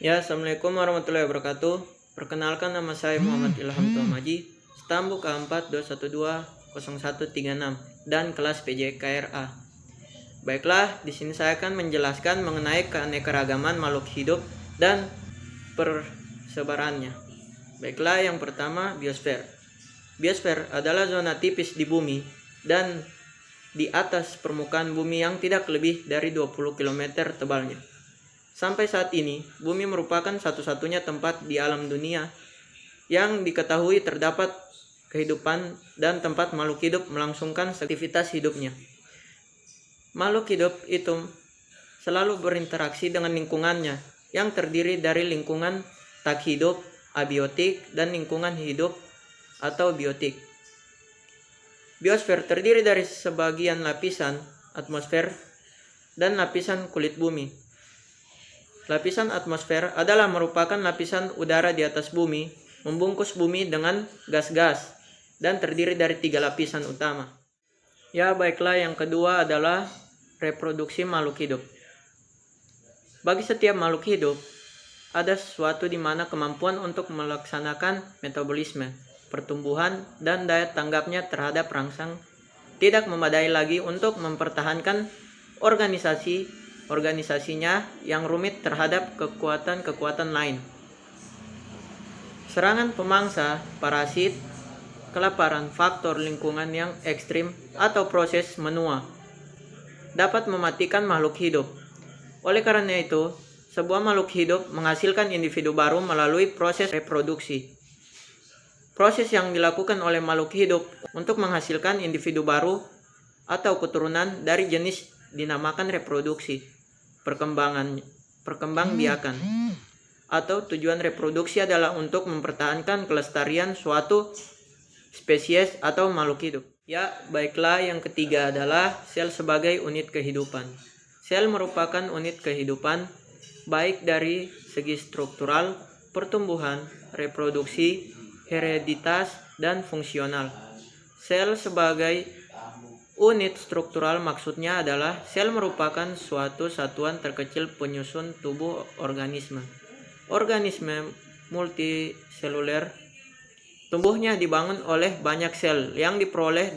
Ya, Assalamualaikum warahmatullahi wabarakatuh. Perkenalkan, nama saya Muhammad Ilham Tuamaji, stambuk K4 2120136 dan kelas PJ KRA. Baiklah, di sini saya akan menjelaskan mengenai keanekaragaman makhluk hidup dan persebarannya. Baiklah, yang pertama, biosfer. Biosfer adalah zona tipis di bumi dan di atas permukaan bumi yang tidak lebih dari 20 km tebalnya. Sampai saat ini, bumi merupakan satu-satunya tempat di alam dunia yang diketahui terdapat kehidupan dan tempat makhluk hidup melangsungkan aktivitas hidupnya. Makhluk hidup itu selalu berinteraksi dengan lingkungannya yang terdiri dari lingkungan tak hidup, abiotik, dan lingkungan hidup atau biotik. Biosfer terdiri dari sebagian lapisan atmosfer dan lapisan kulit bumi. Lapisan atmosfer adalah merupakan lapisan udara di atas bumi, membungkus bumi dengan gas-gas, dan terdiri dari 3 lapisan utama. Ya, baiklah, yang kedua adalah reproduksi makhluk hidup. Bagi setiap makhluk hidup, ada sesuatu di mana kemampuan untuk melaksanakan metabolisme, pertumbuhan, dan daya tanggapnya terhadap rangsang tidak memadai lagi untuk mempertahankan organisasinya yang rumit terhadap kekuatan-kekuatan lain. Serangan pemangsa, parasit, kelaparan, faktor lingkungan yang ekstrim, atau proses menua dapat mematikan makhluk hidup. Oleh karena itu, sebuah makhluk hidup menghasilkan individu baru melalui proses reproduksi. Proses yang dilakukan oleh makhluk hidup untuk menghasilkan individu baru atau keturunan dari jenis dinamakan reproduksi. Perkembangbiakan atau tujuan reproduksi adalah untuk mempertahankan kelestarian suatu spesies atau makhluk hidup. Ya, baiklah, yang ketiga adalah sel sebagai unit kehidupan. Sel merupakan unit kehidupan baik dari segi struktural, pertumbuhan, reproduksi, hereditas, dan fungsional. Sel sebagai unit struktural maksudnya adalah sel merupakan suatu satuan terkecil penyusun tubuh organisme. Organisme multiseluler tumbuhnya dibangun oleh banyak sel yang diperoleh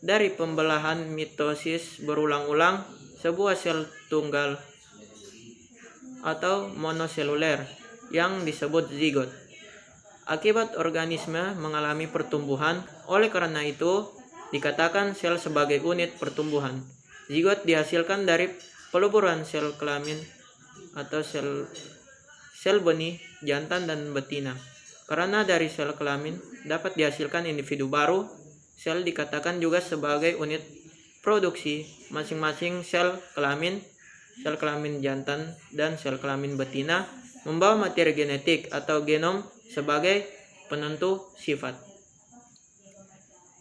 dari pembelahan mitosis berulang-ulang sebuah sel tunggal atau monoseluler yang disebut zigot. Akibat organisme mengalami pertumbuhan, oleh karena itu dikatakan sel sebagai unit pertumbuhan. Zigot dihasilkan dari peluburan sel kelamin atau sel benih jantan dan betina. Karena dari sel kelamin dapat dihasilkan individu baru, sel dikatakan juga sebagai unit produksi. Masing-masing sel kelamin jantan dan sel kelamin betina membawa materi genetik atau genom sebagai penentu sifat.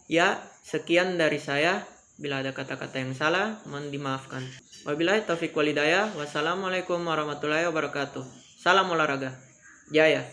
Ya, sekian dari saya. Bila ada kata-kata yang salah, mohon dimaafkan. Wabillahi taufiq wal hidayah. Wassalamualaikum warahmatullahi wabarakatuh. Salam olahraga. Jaya.